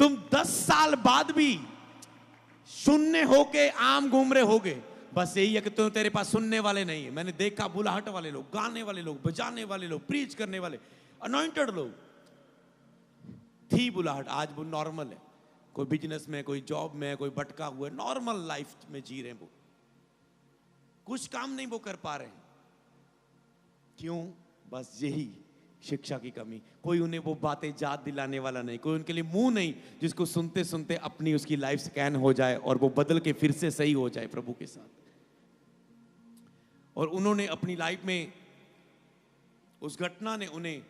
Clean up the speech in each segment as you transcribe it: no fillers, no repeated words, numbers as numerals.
तुम 10 साल बाद भी शून्य होके आम घूम रहे होगे। बस यही है कि तुम, तेरे पास सुनने वाले नहीं है। मैंने देखा बुलाहट वाले लोग, गाने वाले लोग, बजाने वाले लोग, प्रीच करने वाले, अनॉइंटेड लोग, थी बुलाहट, आज वो नॉर्मल है। कोई बिजनेस में, कोई जॉब में, कोई भटका हुआ है, नॉर्मल लाइफ में जी रहे हैं वो। कुछ काम नहीं वो कर पा रहे हैं। क्यों? बस यही शिक्षा की कमी। कोई उन्हें वो बातें याद दिलाने वाला नहीं, कोई उनके लिए मुंह नहीं जिसको सुनते सुनते अपनी उसकी लाइफ स्कैन हो जाए और वो बदल के फिर से सही हो जाए प्रभु के साथ। और उन्होंने अपनी लाइफ में, उस घटना ने उन्हें,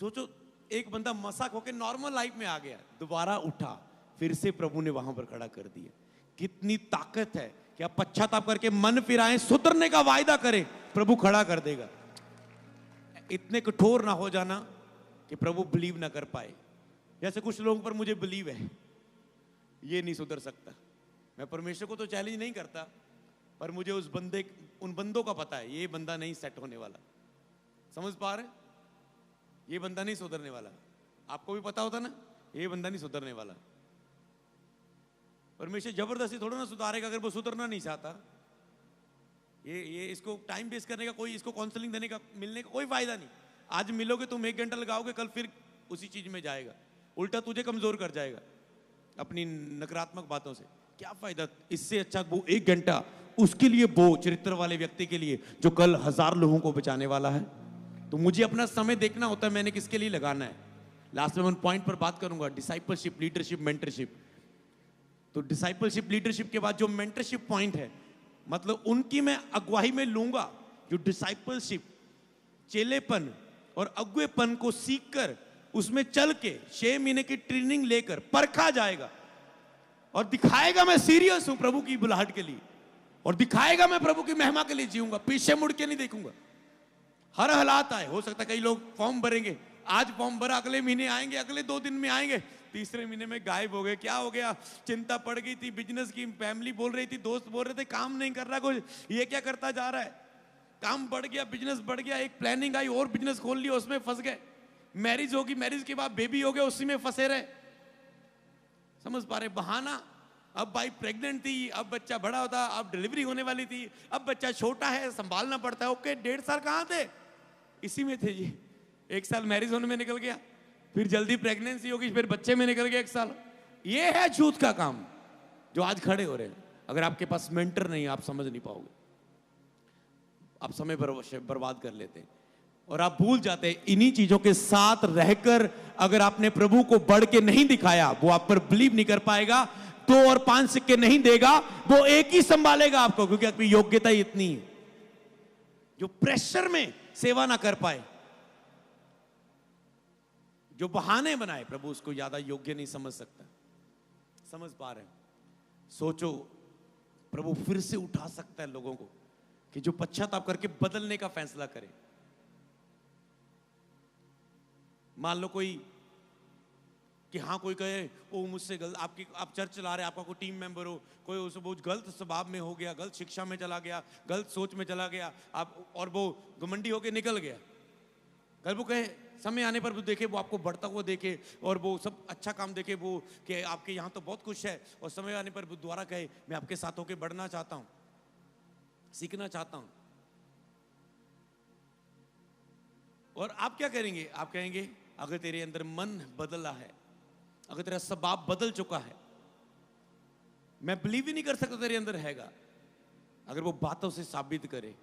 सोचो एक बंदा मसाक होकर नॉर्मल लाइफ में आ गया, दोबारा उठा, फिर से प्रभु ने वहां पर खड़ा कर दिया। कितनी ताकत है कि आप पश्चाताप करके मन फिराएं, सुधरने का वायदा करें, प्रभु खड़ा कर देगा। इतने कठोर ना हो जाना कि प्रभु बिलीव ना कर पाए। जैसे कुछ लोगों पर मुझे बिलीव है ये नहीं सुधर सकता, मैं परमेश्वर को तो चैलेंज नहीं करता, पर मुझे उन बंदों का पता है ये बंदा नहीं सेट होने वाला। समझ पा रहे? ये बंदा नहीं सुधरने वाला। आपको भी पता होता ना, ये बंदा नहीं सुधरने वाला। परमेश्वर जबरदस्ती थोड़ा ना सुधारेगा अगर वो सुधरना नहीं चाहता। ये इसको टाइम वेस्ट करने का कोई, इसको काउंसलिंग देने का, मिलने का कोई फायदा नहीं। आज मिलोगे तुम 1 घंटा लगाओगे, कल फिर उसी चीज में जाएगा, उल्टा तुझे कमजोर कर जाएगा अपनी नकारात्मक बातों से। क्या फायदा? इससे अच्छा वो 1 घंटा उसके लिए, वो चरित्र वाले व्यक्ति के लिए जो कल 1000 लोगों को बचाने वाला है। तो मुझे अपना समय देखना होता है मैंने किसके लिए लगाना है। लास्ट में मैं उन पॉइंट पर बात करूंगा, डिसाइपलशिप, लीडरशिप, मेंटरशिप। तो डिसाइपलशिप, लीडरशिप के बाद जो मेंटरशिप पॉइंट है, मतलब उनकी मैं अगुवाई में लूंगा। जो डिसाइपलशिप, चेलेपन और अगुवेपन को सीखकर उसमें चल के 6 महीने की ट्रेनिंग लेकर परखा जाएगा और दिखाएगा मैं सीरियस हूं प्रभु की बुलाहट के लिए, और दिखाएगा मैं प्रभु की महिमा के लिए जीऊंगा, पीछे मुड़ के नहीं देखूंगा। हर हालात आए, हो सकता है कई लोग फॉर्म भरेंगे, आज फॉर्म भरा, अगले महीने आएंगे, अगले 2 दिन में आएंगे, तीसरे महीने में गायब हो गए। क्या हो गया? चिंता पड़ गई थी, बिजनेस की, फैमिली बोल रही थी, दोस्त बोल रहे थे काम नहीं कर रहा कुछ, ये क्या करता जा रहा है। काम बढ़ गया, बिजनेस बढ़ गया, एक प्लानिंग आई और बिजनेस खोल लिया, उसमें फंस गए। मैरिज होगी, मैरिज के बाद बेबी हो गया, उसी में फंसे रहे। समझ पा रहे? बहाना। अब भाई प्रेग्नेंट थी, अब बच्चा बड़ा होता, अब डिलीवरी होने वाली थी, अब बच्चा छोटा है, संभालना पड़ता है। ओके, 1.5 साल कहां थे? इसी में थे जी। 1 साल मैरिज होने में निकल गया, फिर जल्दी प्रेगनेंसी होगी, फिर बच्चे में निकल गया 1 साल। ये है झूठ का काम जो आज खड़े हो रहे हैं। अगर आपके पास मेंटर नहीं, आप समझ नहीं पाओगे, आप समय बर्बाद कर लेते हैं और आप भूल जाते हैं। इन्हीं चीजों के साथ रहकर अगर आपने प्रभु को बढ़ के नहीं दिखाया, वो आप पर बिलीव नहीं कर पाएगा। 2 और 5 सिक्के नहीं देगा, वो एक ही संभालेगा आपको, क्योंकि आपकी योग्यता ही इतनी है। जो प्रेशर में सेवा ना कर पाए, जो बहाने बनाए, प्रभु उसको ज्यादा योग्य नहीं समझ सकता। समझ पा रहे हैं? सोचो, प्रभु फिर से उठा सकता है लोगों को कि जो पश्चाताप करके बदलने का फैसला करे। मान लो कोई कि हाँ, कोई कहे ओ मुझसे गलत, आप चर्च चला रहे, आपका कोई टीम मेंबर हो, कोई उसे बहुत गलत स्वभाव में हो गया, गलत शिक्षा में चला गया, गलत सोच में चला गया, आप और वो घमंडी होके निकल गया। कल वो कहे, समय आने पर वो देखे, वो आपको बढ़ता हुआ देखे और वो सब अच्छा काम देखे, वो कि आपके यहाँ तो बहुत कुछ है, और समय आने पर वो दोबारा कहे मैं आपके साथ होके बढ़ना चाहता हूँ, सीखना चाहता हूँ। और आप क्या करेंगे? आप कहेंगे अगर तेरे अंदर मन बदला है, अगर तेरा स्वभाव बदल चुका है, मैं बिलीव ही नहीं कर सकता तेरे अंदर हैगा। अगर वो बातों से साबित करे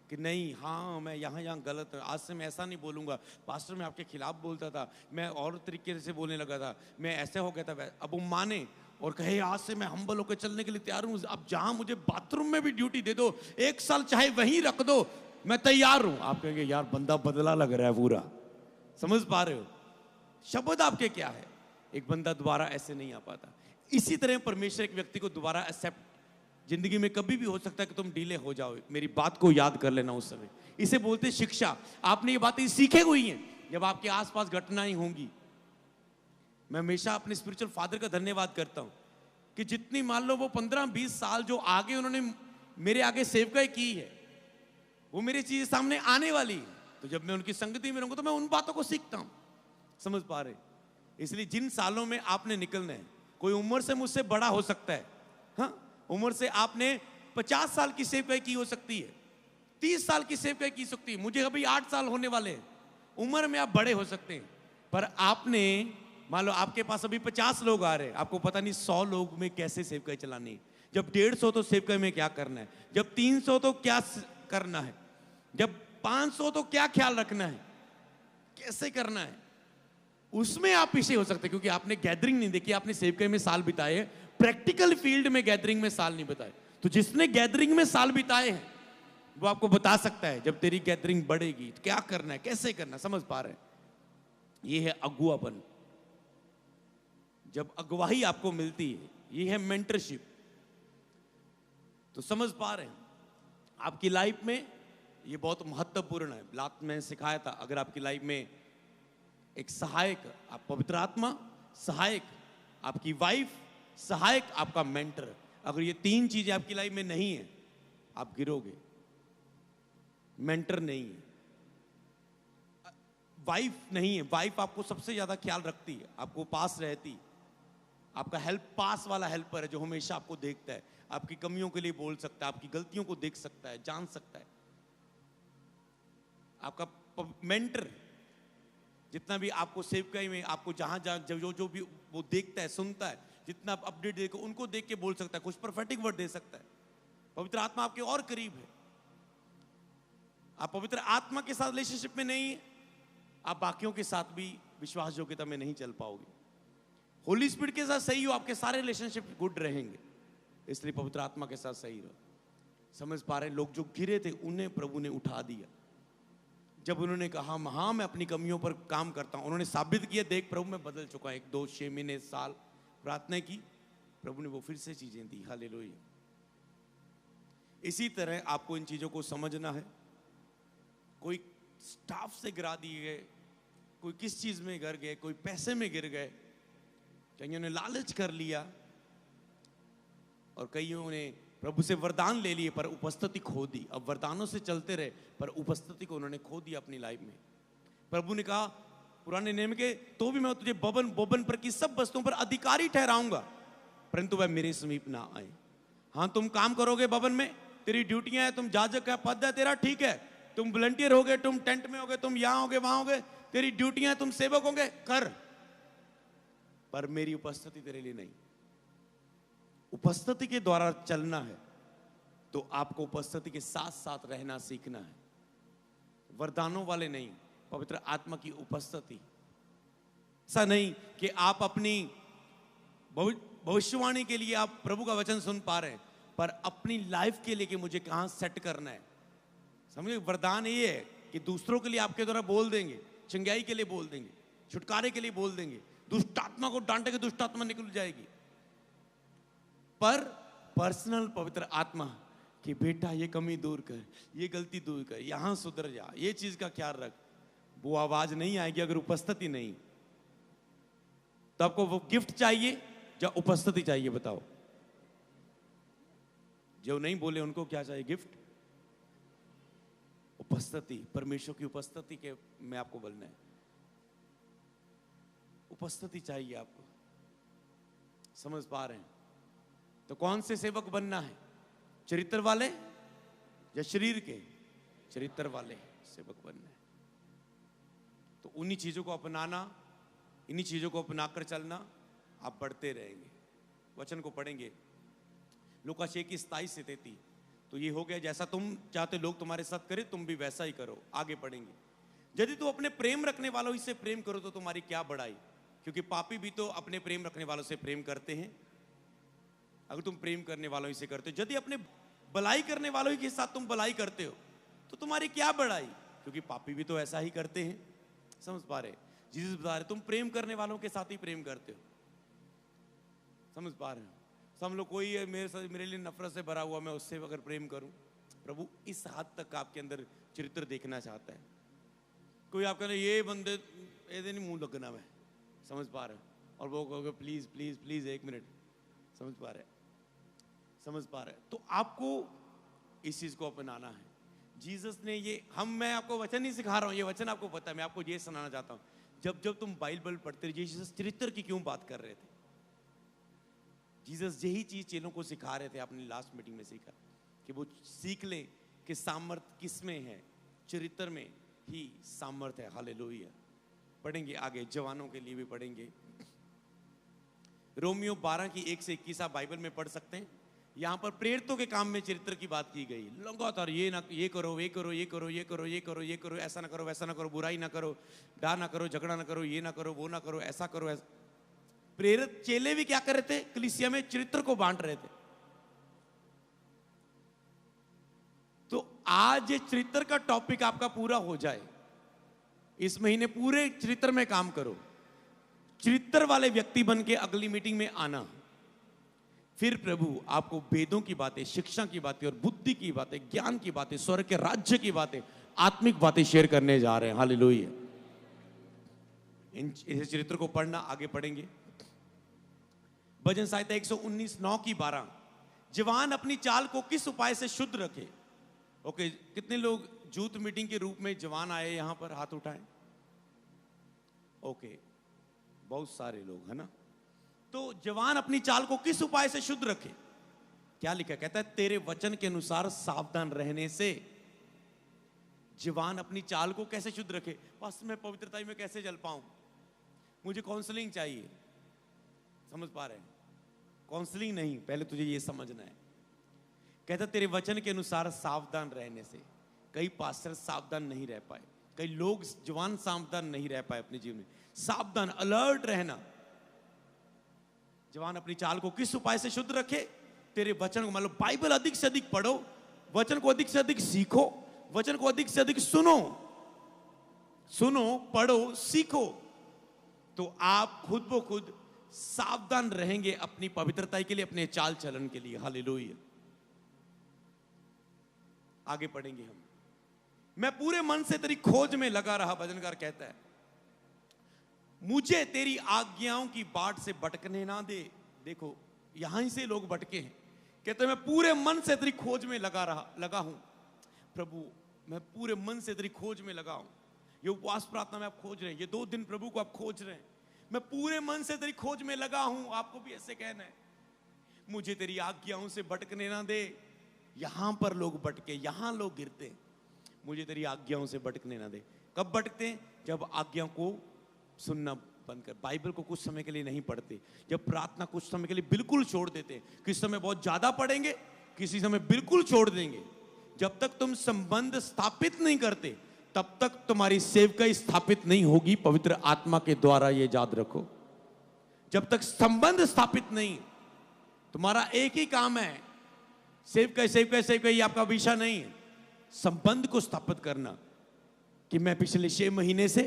कि नहीं, हाँ मैं यहाँ गलत, आज से मैं ऐसा नहीं बोलूंगा, पास्टर मैं आपके खिलाफ बोलता था, मैं और तरीके से बोलने लगा था, मैं ऐसे हो गया था। अब वो माने और कहे आज से मैं हम्बल होकर चलने के लिए तैयार हूँ, अब जहां मुझे बाथरूम में भी ड्यूटी दे दो, 1 साल चाहे वहीं रख दो, मैं तैयार हूं। आप कहेंगे यार बंदा बदला लग रहा है पूरा। समझ पा रहे हो? शब्द आपके क्या है? एक बंदा दोबारा ऐसे नहीं आ पाता। इसी तरह परमेश्वर एक व्यक्ति को दोबारा एक्सेप्ट, जिंदगी में कभी भी हो सकता है कि तुम डीले हो जाओ, मेरी बात को याद कर लेना उस समय। इसे बोलते शिक्षा। आपने ये बातें सीखे हुई हैं जब आपके आसपास घटनाएं होंगी। मैं हमेशा अपने स्पिरिचुअल फादर का धन्यवाद करता हूं कि जितनी, मान लो वो 15-20 साल जो आगे उन्होंने मेरे आगे सेवकाई की है, वो मेरी चीज सामने आने वाली है। तो जब मैं उनकी संगति में रहूंगा तो मैं उन बातों को सीखता हूं। समझ पा रहे? इसलिए जिन सालों में आपने निकलना है, कोई उम्र से मुझसे बड़ा हो सकता है, हाँ, उम्र से आपने 50 साल की सेवकाई की हो सकती है, 30 साल की सेवकाई की सकती है, मुझे अभी 8 साल होने वाले हैं, उम्र में आप बड़े हो सकते हैं, पर आपने, मान लो आपके पास अभी 50 लोग आ रहे हैं, आपको पता नहीं 100 लोग में कैसे सेवकाई चलानी है, जब 150 तो सेवकाई में क्या करना है, जब 300 तो क्या करना है, जब 500 तो क्या ख्याल रखना है, कैसे करना है, उसमें आप पीछे हो सकते हैं, क्योंकि आपने गैदरिंग नहीं देखी, आपने सेवकाई में साल बिताए, प्रैक्टिकल फील्ड में गैदरिंग में साल नहीं बिताए। तो जिसने गैदरिंग में साल बिताए हैं वो आपको बता सकता है जब तेरी गैदरिंग बढ़ेगी तो क्या करना है, कैसे करना है, समझ पा रहे हैं? ये है अगुवापन, जब अगुवाही आपको मिलती है, ये है मेंटरशिप। तो समझ पा रहे हैं? आपकी लाइफ में ये बहुत महत्वपूर्ण है। लात में सिखाया था, अगर आपकी लाइफ में एक सहायक, आप पवित्र आत्मा, सहायक आपकी वाइफ, सहायक आपका मेंटर, अगर ये 3 चीजें आपकी लाइफ में नहीं है, आप गिरोगे। मेंटर नहीं है, वाइफ नहीं है, वाइफ आपको सबसे ज्यादा ख्याल रखती है, आपको पास रहती, आपका हेल्प पास वाला हेल्पर है जो हमेशा आपको देखता है, आपकी कमियों के लिए बोल सकता है, आपकी गलतियों को देख सकता है, जान सकता है। आपका मेंटर जितना भी आपको सेवकाई में, आपको जहां जहां जो भी वो देखता है, सुनता है, जितना अपडेट देखो, उनको देख के बोल सकता है, कुछ प्रोफेटिक वर्ड दे सकता है। पवित्र आत्मा आपके और करीब है। आप पवित्र आत्मा के साथ रिलेशनशिप में नहीं है, आप बाकियों के साथ भी विश्वास योग्यता में नहीं चल पाओगे। होली स्पिरिट के साथ सही हो, आपके सारे रिलेशनशिप गुड रहेंगे, इसलिए पवित्र आत्मा के साथ सही रहो। समझ पा रहे हैं? लोग जो गिरे थे उन्हें प्रभु ने उठा दिया, जब उन्होंने कहा हाँ मैं अपनी कमियों पर काम करता हूं, उन्होंने साबित किया, देख प्रभु मैं बदल चुका, 1 2 6 महीने साल प्रार्थना की, प्रभु ने वो फिर से चीजें दी। हालेलुया। इसी तरह आपको इन चीजों को समझना है। कोई स्टाफ से गिरा दिए गए, कोई किस चीज में गिर गए, कोई पैसे में गिर गए, कईयों ने लालच कर लिया और कईयों ने प्रभु से वरदान ले लिए पर उपस्थिति खो दी। अब वरदानों से चलते रहे पर उपस्थिति को उन्होंने खो दिया अपनी लाइफ में। प्रभु ने कहा पुराने नियम के, तो भी मैं तुझे बोबन पर की सब वस्तुओं पर अधिकारी ठहराऊंगा, परंतु वह मेरे समीप ना आए। हाँ तुम काम करोगे भवन में, तेरी ड्यूटियां है, तुम जाजक का पद है तेरा, ठीक है, तुम वॉलंटियर होगे, तुम टेंट में होगे, तुम यहां होगे वहां होगे, तेरी ड्यूटियां, तुम सेवक होंगे, कर, पर मेरी उपस्थिति तेरे लिए नहीं। उपस्थिति के द्वारा चलना है तो आपको उपस्थिति के साथ साथ रहना सीखना है, वरदानों वाले नहीं, पवित्र आत्मा की उपस्थिति। ऐसा नहीं कि आप अपनी भविष्यवाणी के लिए आप प्रभु का वचन सुन पा रहे हैं, पर अपनी लाइफ के लिए कि मुझे कहां सेट करना है। समझे? वरदान ये है कि दूसरों के लिए आपके द्वारा बोल देंगे, चंगाई के लिए बोल देंगे, छुटकारे के लिए बोल देंगे, दुष्ट आत्मा को डांटेंगे, दुष्ट आत्मा निकल जाएगी। पर पर्सनल पवित्र आत्मा कि बेटा ये कमी दूर कर, ये गलती दूर कर, यहां सुधर जा, ये चीज का ख्याल रख, वो आवाज नहीं आएगी अगर उपस्थिति नहीं। तो आपको वो गिफ्ट चाहिए या उपस्थिति चाहिए? बताओ। जो नहीं बोले उनको क्या चाहिए? गिफ्ट, उपस्थिति, परमेश्वर की उपस्थिति के में आपको बोलना है, उपस्थिति चाहिए आपको। समझ पा रहे हैं? तो कौन से सेवक बनना है? चरित्र वाले या शरीर के? चरित्र वाले सेवक बनना है। तो उन्हीं चीजों को अपनाना, इन्हीं चीजों को अपनाकर चलना, आप बढ़ते रहेंगे। वचन को पढ़ेंगे लूका 6:27-33। तो ये हो गया, जैसा तुम चाहते लोग तुम्हारे साथ करें तुम भी वैसा ही करो। आगे पढ़ेंगे, यदि तू अपने प्रेम रखने वालों ही से प्रेम करो तो तुम्हारी क्या बढ़ाई, क्योंकि पापी भी तो अपने प्रेम रखने वालों से प्रेम करते हैं। अगर तुम प्रेम करने वालों ही से करते हो, यदि अपने भलाई करने वालों ही के साथ तुम भलाई करते हो तो तुम्हारी क्या बढ़ाई, क्योंकि पापी भी तो ऐसा ही करते हैं। समझ पा रहे? जीसस बता रहे तुम प्रेम करने वालों के साथ ही प्रेम करते हो। समझ पा रहे हो? सब लोग, कोई है मेरे लिए नफरत से भरा हुआ, मैं उससे अगर प्रेम करूं, प्रभु इस हद तक आपके अंदर चरित्र देखना चाहता है। कोई आप कहते ये बंदे ऐसे नहीं मुंह लगना मैं, समझ पा रहे हो? और वो कहोगे प्लीज प्लीज प्लीज 1 मिनट, समझ पा रहे? समझ पा रहे? तो आपको इस चीज को अपनाना है। जीसस ने ये, मैं आपको वचन नहीं सिखा रहा हूं, ये वचन आपको पता है, मैं आपको ये सुनाना चाहता हूं। जब जब तुम बाइबल पढ़ते रहे, जीसस चरित्र की क्यों बात कर रहे थे? जीसस यही चीज चेलों को सिखा रहे थे, आपने लास्ट मीटिंग में सीखा कि वो सीख ले कि सामर्थ किसमें है, चरित्र में ही सामर्थ है। हालेलुया। पढ़ेंगे आगे, जवानों के लिए भी पढ़ेंगे। रोमियो 12 की 1 से 21 आप बाइबल में पढ़ सकते हैं। यहाँ पर प्रेरितों के काम में चरित्र की बात की गई। लगातार ये ना, ये करो, ये करो, ये करो, ये करो, ये करो, ये करो, ऐसा ना करो, वैसा ना करो, बुराई ना करो, डा ना करो, झगड़ा ना करो, ये ना करो, वो ना करो, ऐसा करो, ऐसा। प्रेरित चेले भी क्या कर रहे थे? कलीसिया में चरित्र को बांट रहे थे। तो आज ये चरित्र का टॉपिक आपका पूरा हो जाए, इस महीने पूरे चरित्र में काम करो। चरित्र वाले व्यक्ति बन के अगली मीटिंग में आना। फिर प्रभु आपको वेदों की बातें, शिक्षा की बातें और बुद्धि की बातें, ज्ञान की बातें, स्वर्ग के राज्य की बातें, आत्मिक बातें शेयर करने जा रहे हैं। हालेलुया। इन चरित्र को पढ़ना, आगे पढ़ेंगे। भजन संहिता 119:9 की 12। जवान अपनी चाल को किस उपाय से शुद्ध रखे? ओके, कितने लोग जूथ मीटिंग के रूप में जवान आए यहां पर? हाथ उठाएं। ओके, बहुत सारे लोग, है ना? तो जवान अपनी चाल को किस उपाय से शुद्ध रखे? क्या लिखा? कहता है तेरे वचन के अनुसार सावधान रहने से। जवान अपनी चाल को कैसे शुद्ध रखे? बस मैं पवित्रता में कैसे चल पाऊं? मुझे काउंसलिंग चाहिए। समझ पा रहे हैं? काउंसलिंग नहीं, पहले तुझे ये समझना है। कहता तेरे वचन के अनुसार सावधान रहने से। कई पास्टर सावधान नहीं रह पाए, कई लोग जवान सावधान नहीं रह पाए अपने जीवन में। सावधान, अलर्ट रहना। जवान अपनी चाल को किस उपाय से शुद्ध रखे? तेरे वचन को, मतलब बाइबल अधिक से अधिक पढ़ो, वचन को अधिक से अधिक सीखो, वचन को अधिक से अधिक सुनो, पढ़ो, सीखो, तो आप खुद ब खुद सावधान रहेंगे अपनी पवित्रता के लिए, अपने चाल चलन के लिए। हालेलुया। आगे पढ़ेंगे हम। मैं पूरे मन से तेरी खोज में लगा रहा, भजनकार कहता है। मुझे तेरी आज्ञाओं की बाट से भटकने ना दे। देखो, यहां से लोग भटके हैं। कहते मैं पूरे मन से तेरी खोज में लगा हूं। प्रभु, मैं पूरे मन से तेरी खोज में लगा हूं। ये उपवास प्रार्थना में आप खोज रहे हैं, ये 2 दिन प्रभु को आप खोज रहे हैं। मैं पूरे मन से तेरी खोज में लगा हूं। आपको भी ऐसे कहना है, मुझे तेरी आज्ञाओं से भटकने ना दे। यहां पर लोग भटके, यहां लोग गिरते। मुझे तेरी आज्ञाओं से भटकने ना दे। कब भटकते हैं? जब आज्ञाओं को सुनना बंद कर, बाइबल को कुछ समय के लिए नहीं पढ़ते, जब प्रार्थना कुछ समय के लिए बिल्कुल छोड़ देते। किस समय बहुत ज्यादा पढ़ेंगे, किसी समय बिल्कुल छोड़ देंगे। जब तक तुम संबंध स्थापित नहीं करते, तब तक तुम्हारी सेवकाई स्थापित नहीं होगी पवित्र आत्मा के द्वारा। ये याद रखो। जब तक संबंध स्थापित नहीं, तुम्हारा एक ही काम है, सेवकाई आपका विषय नहीं है। संबंध को स्थापित करना कि मैं पिछले 6 महीने से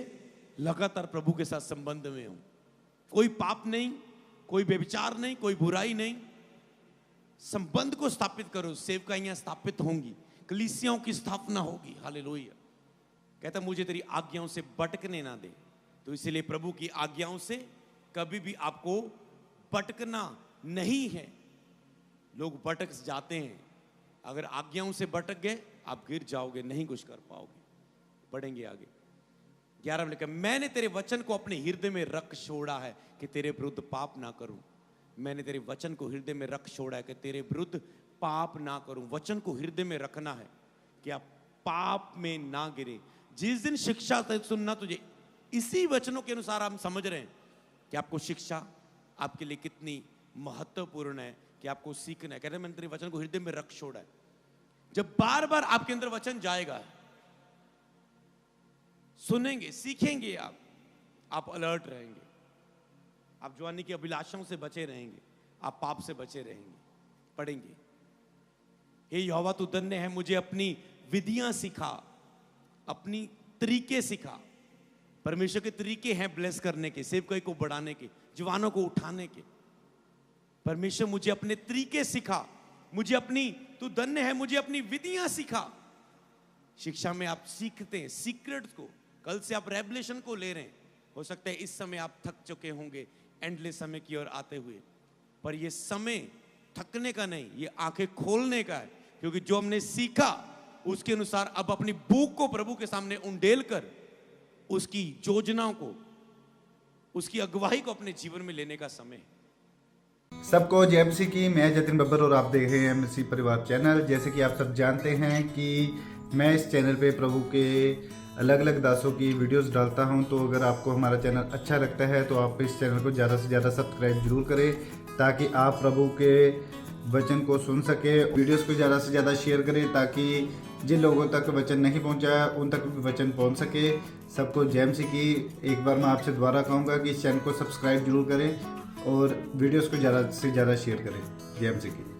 लगातार प्रभु के साथ संबंध में हूं। कोई पाप नहीं, कोई व्यभिचार नहीं, कोई बुराई नहीं। संबंध को स्थापित करो, सेवकाइयां स्थापित होंगी, कलीसियाओं की स्थापना होगी। हालेलुया। कहता मुझे तेरी आज्ञाओं से भटकने ना दे। तो इसलिए प्रभु की आज्ञाओं से कभी भी आपको भटकना नहीं है। लोग भटक जाते हैं, अगर आज्ञाओं से भटक गए आप गिर जाओगे, नहीं कुछ कर पाओगे। पढ़ेंगे आगे 11 में लिखा, मैंने तेरे वचन को अपने हृदय में रख छोड़ा है कि तेरे विरुद्ध पाप ना करूं। मैंने तेरे वचन को हृदय में रख छोड़ा है कि तेरे विरुद्ध पाप ना करूं। वचन को हृदय में रखना है कि आप पाप में ना गिरे। जिस दिन शिक्षा सुनना, तुझे इसी वचनों के अनुसार हम समझ रहे हैं कि आपको शिक्षा आपके लिए कितनी महत्वपूर्ण है, कि आपको सीखना है। कहते हैं मैंने तेरे वचन को हृदय में रख छोड़ा है। जब बार बार आपके अंदर वचन जाएगा, सुनेंगे, सीखेंगे, आप अलर्ट रहेंगे, आप जवानी की अभिलाषाओं से बचे रहेंगे, आप पाप से बचे रहेंगे। पढ़ेंगे, हे यहोवा तू धन्य है, मुझे अपनी विधियां सिखा, अपनी तरीके सिखा। परमेश्वर के तरीके हैं ब्लेस करने के, सेवकाई को बढ़ाने के, जवानों को उठाने के। परमेश्वर मुझे अपने तरीके सिखा, मुझे अपनी, तू धन्य है, मुझे अपनी विधियां सिखा। शिक्षा में आप सीखते हैं सीक्रेट्स को। कल से आप रेवलेशन को ले रहे हैं। हो सकता है इस समय आप थक चुके होंगे एंडलेस समय की ओर आते हुए, पर ये समय थकने का नहीं, ये आंखें खोलने का है। क्योंकि जो हमने सीखा उसके अनुसार अब अपनी भूख को प्रभु के सामने उंडेल कर उसकी योजनाओं को उसकी अगुवाई को अपने जीवन में लेने का समय है। सबको जय मसीह की। मैं जतिन बब्बर और आप देख रहे हैं मसीह परिवार चैनल। जैसे कि आप सब जानते हैं कि मैं इस चैनल पे प्रभु के अलग अलग दासों की वीडियोस डालता हूं, तो अगर आपको हमारा चैनल अच्छा लगता है तो आप इस चैनल को ज़्यादा से ज़्यादा सब्सक्राइब जरूर करें, ताकि आप प्रभु के वचन को सुन सके। वीडियोस को ज़्यादा से ज़्यादा शेयर करें, ताकि जिन लोगों तक वचन नहीं पहुंचा उन तक भी वचन पहुंच सके। सबको जय मसीह की। एक बार मैं आपसे दोबारा कहूँगा कि इस चैनल को सब्सक्राइब जरूर करें और वीडियोस को ज़्यादा से ज़्यादा शेयर करें। जय मसीह की।